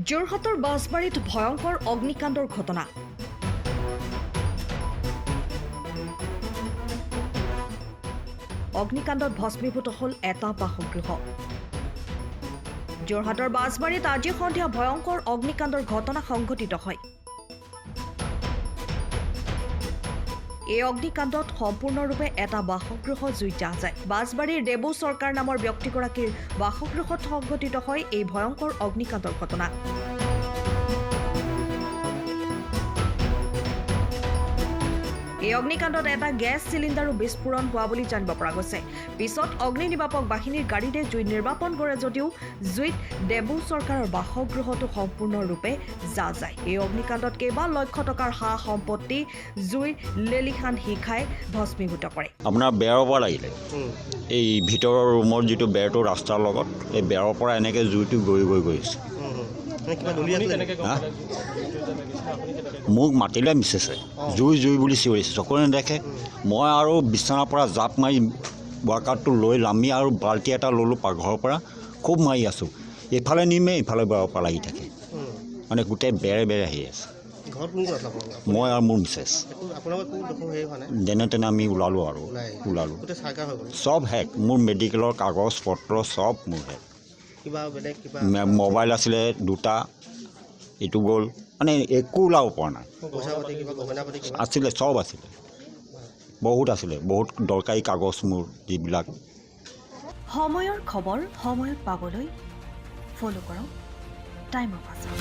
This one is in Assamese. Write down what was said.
যোৰহাটৰ বাছবাৰীত ভয়ংকৰ অগ্নিকাণ্ডৰ ঘটনা। অগ্নিকাণ্ডত ভস্মীভূত হ'ল এটা বাসগৃহ। যোৰহাটৰ বাছবাৰীত আজি সন্ধিয়া ভয়ংকৰ অগ্নিকাণ্ডৰ ঘটনা সংঘটিত হয়। এই অগ্নিকাণ্ডত সম্পূৰ্ণৰূপে এটা বাসগৃহ জুইত জাহ যায়। বাছবাৰীৰ দেবু চৰকাৰ নামৰ ব্যক্তিগৰাকীৰ বাসগৃহত সংঘটিত হয় এই ভয়ংকৰ অগ্নিকাণ্ডৰ ঘটনা। এই অগ্নিকাণ্ডত এটা গেছ চিলিণ্ডাৰো বিস্ফোৰণ হোৱা বুলি জানিব পৰা গৈছে। পিছত অগ্নি নিৰ্বাপক বাহিনীৰ গাড়ীৰে জুই নিৰ্বাপন কৰে যদিও জুইত দেবু চৰকাৰৰ বাসগৃহটো সম্পূৰ্ণৰূপে জাহ যায়। এই অগ্নিকাণ্ডত কেইবা লক্ষ টকাৰ সা সম্পত্তি জুইৰ লেলিহান শিখাই ভস্মীভূত কৰে। আপোনাৰ বেৰৰ পৰা লাগিলে এই ভিতৰৰ ৰুমৰ যিটো বেৰটো ৰাস্তাৰ লগত এই বেৰৰ পৰা এনেকৈ জুইটো গৈ গৈছে। মোক মাতিলে মিছেছে জুই জুই বুলি চিঞৰিছে, চকুৰে নেদেখে। মই আৰু বিচনাৰ পৰা জাপ মাৰি ৱাকাৰটো লৈ নামি আৰু বাল্টি এটা ল'লোঁ পাকঘৰৰ পৰা, খুব মাৰি আছোঁ। এইফালে নিমে ইফালে বেৰৰ পৰা লাগি থাকে, মানে গোটেই বেৰে বেৰে আহি আছে। মই আৰু মোৰ মিছেছ যেনে তেনে আমি ওলালোঁ চব শেষ। মোৰ মেডিকেলৰ কাগজ পত্ৰ চব মোৰ শেষ। মোবাইল আছিলে দুটা, এইটো গ'ল, মানে একো ওলাব পৰা নাই। আছিলে চব আছিলে, বহুত আছিলে, বহুত দৰকাৰী কাগজ মোৰ যিবিলাক। সময়ৰ খবৰ সময়ত পাবলৈ ফ'ল' কৰক টাইম অফ আছাম।